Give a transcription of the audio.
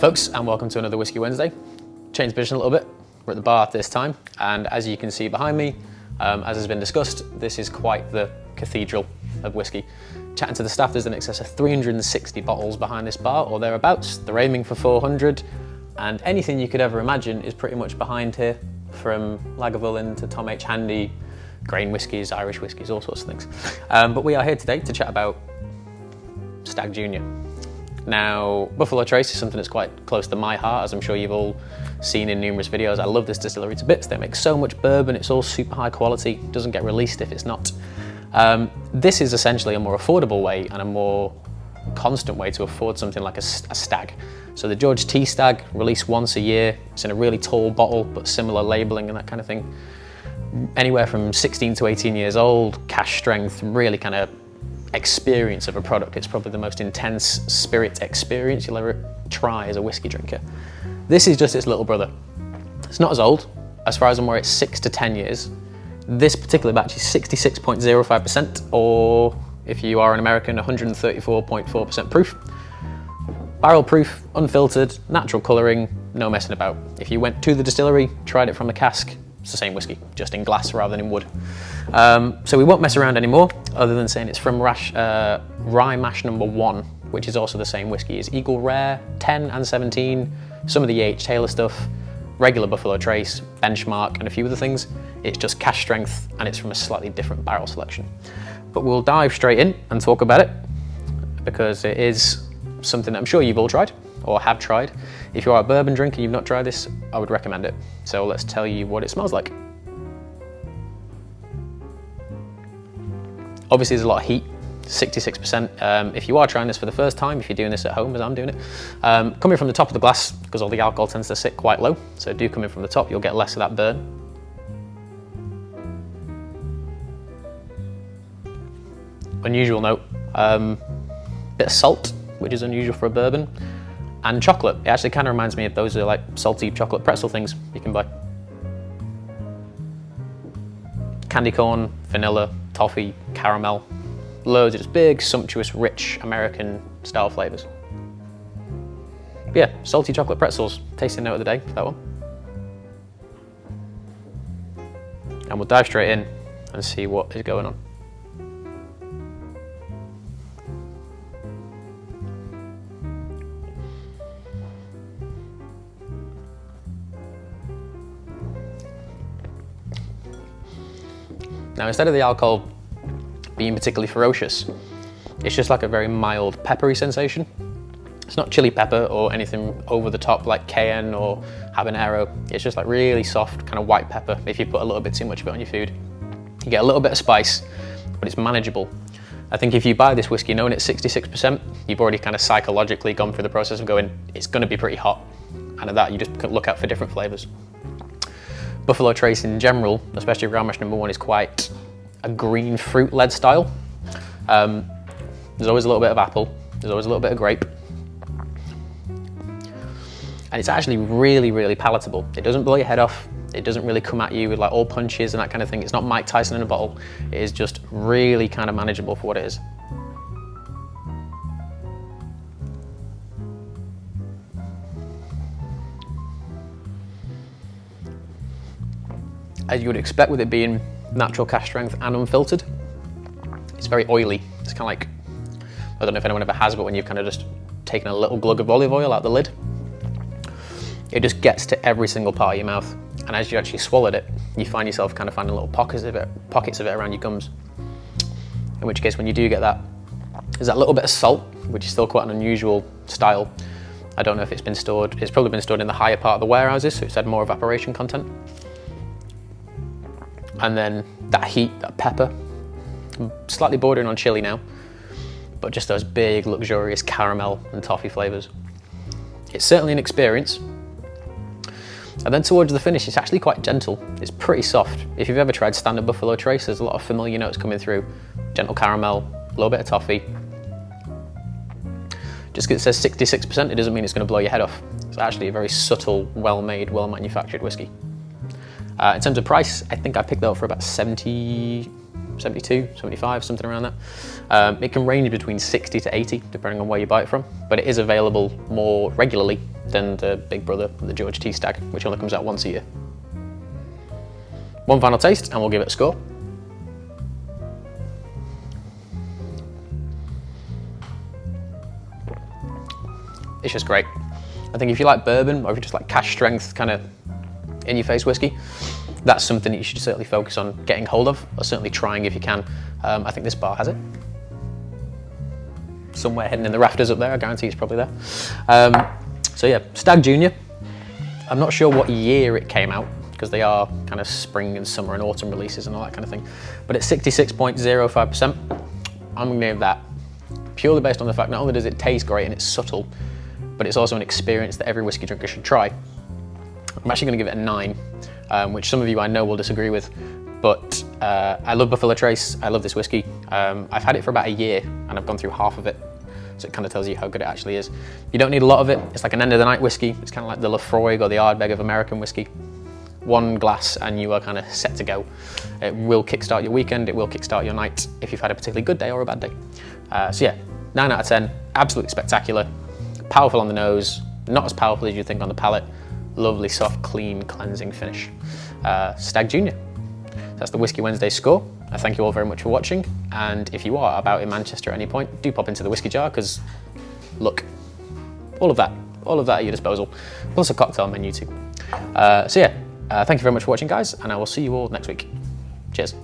Hello folks, and welcome to another Whiskey Wednesday. Changed position a little bit. We're at the bar this time, and as you can see behind me, as has been discussed, this is quite the cathedral of whiskey. Chatting to the staff, there's in excess of 360 bottles behind this bar, or thereabouts. They're aiming for 400, and anything you could ever imagine is pretty much behind here, from Lagavulin to Tom H. Handy, grain whiskies, Irish whiskies, all sorts of things. But we are here today to chat about Stagg Jr. Now, Buffalo Trace is something that's quite close to my heart, as I'm sure you've all seen in numerous videos. I love this distillery to bits. They make so much bourbon, it's all super high quality, doesn't get released if it's not. This is essentially a more affordable way and a more constant way to afford something like a Stagg. So the George T. Stagg, released once a year. It's in a really tall bottle, but similar labeling and that kind of thing. Anywhere from 16 to 18 years old, cash strength, really kind of experience of a product. It's probably the most intense spirit experience you'll ever try as a whiskey drinker. This is just its little brother. It's not as old. As far as I'm aware, it's 6 to 10 years. This particular batch is 66.05%, or if you are an American, 134.4% proof. Barrel proof, unfiltered, natural colouring, no messing about. If you went to the distillery, tried it from the cask, it's the same whiskey, just in glass rather than in wood. So we won't mess around anymore, other than saying it's from Rye Mash number 1, which is also the same whiskey as Eagle Rare, 10 and 17, some of the E.H. Taylor stuff, regular Buffalo Trace, Benchmark, and a few other things. It's just cash strength, and it's from a slightly different barrel selection. But we'll dive straight in and talk about it, because it is something that I'm sure you've all tried, or have tried. If you are a bourbon drinker and you've not tried this, I would recommend it. So let's tell you what it smells like. Obviously there's a lot of heat, 66%. If you are trying this for the first time, if you're doing this at home as I'm doing it, coming from the top of the glass, because all the alcohol tends to sit quite low, so do come in from the top, you'll get less of that burn. Unusual note, bit of salt, which is unusual for a bourbon, and chocolate. It actually kind of reminds me of those like salty chocolate pretzel things you can buy. Candy corn, vanilla, toffee, caramel, loads of just big, sumptuous, rich American style flavors. Yeah, salty chocolate pretzels, tasting note of the day for that one. And we'll dive straight in and see what is going on. Now, instead of the alcohol being particularly ferocious, it's just like a very mild peppery sensation. It's not chili pepper or anything over the top like cayenne or habanero. It's just like really soft kind of white pepper if you put a little bit too much of it on your food. You get a little bit of spice, but it's manageable. I think if you buy this whiskey knowing it's 66%, you've already kind of psychologically gone through the process of going, it's going to be pretty hot. And at that, you just look out for different flavors. Buffalo Trace in general, especially Rye Mash number 1, is quite a green fruit-led style. There's always a little bit of apple, there's always a little bit of grape. And it's actually really, really palatable. It doesn't blow your head off, it doesn't really come at you with like all punches and that kind of thing. It's not Mike Tyson in a bottle. It is just really kind of manageable for what it is. As you would expect with it being natural cash strength and unfiltered, it's very oily. It's kind of like, I don't know if anyone ever has, but when you've kind of just taken a little glug of olive oil out the lid, it just gets to every single part of your mouth. And as you actually swallowed it, you find yourself kind of finding little pockets of it around your gums. In which case, when you do get that, there's that little bit of salt, which is still quite an unusual style. I don't know if it's been stored, it's probably been stored in the higher part of the warehouses, so it's had more evaporation content. And then that heat, that pepper, slightly bordering on chili now, but just those big, luxurious caramel and toffee flavors. It's certainly an experience. And then towards the finish, it's actually quite gentle. It's pretty soft. If you've ever tried standard Buffalo Trace, there's a lot of familiar notes coming through. Gentle caramel, a little bit of toffee. Just because it says 66%, it doesn't mean it's going to blow your head off. It's actually a very subtle, well-made, well-manufactured whiskey. In terms of price, I think I picked that up for about 70 72, 75, something around that. It can range between 60 to 80, depending on where you buy it from, but it is available more regularly than the big brother, the George T Stagg, which only comes out once a year. One final taste and we'll give it a score. It's just great. I think if you like bourbon, or if you just like cash strength, kind of in your face whiskey, that's something that you should certainly focus on getting hold of, or certainly trying if you can. I think this bar has it. Somewhere hidden in the rafters up there, I guarantee it's probably there. So yeah, Stagg Jr. I'm not sure what year it came out, because they are kind of spring and summer and autumn releases and all that kind of thing. But at 66.05%, I'm gonna give that purely based on the fact not only does it taste great and it's subtle, but it's also an experience that every whiskey drinker should try. I'm actually gonna give it a 9, which some of you I know will disagree with, but I love Buffalo Trace, I love this whiskey. I've had it for about a year and I've gone through half of it, so it kind of tells you how good it actually is. You don't need a lot of it, it's like an end of the night whiskey, it's kind of like the Lafroig or the Ardbeg of American whiskey. One glass and you are kind of set to go. It will kickstart your weekend, it will kickstart your night if you've had a particularly good day or a bad day. So yeah, 9 out of 10, absolutely spectacular. Powerful on the nose, not as powerful as you think on the palate. Lovely, soft, clean, cleansing finish. Stagg Jr. That's the Whiskey Wednesday score. I thank you all very much for watching. And if you are about in Manchester at any point, do pop into the Whiskey Jar, because look, all of that at your disposal, plus a cocktail menu too. So yeah, thank you very much for watching, guys, and I will see you all next week. Cheers.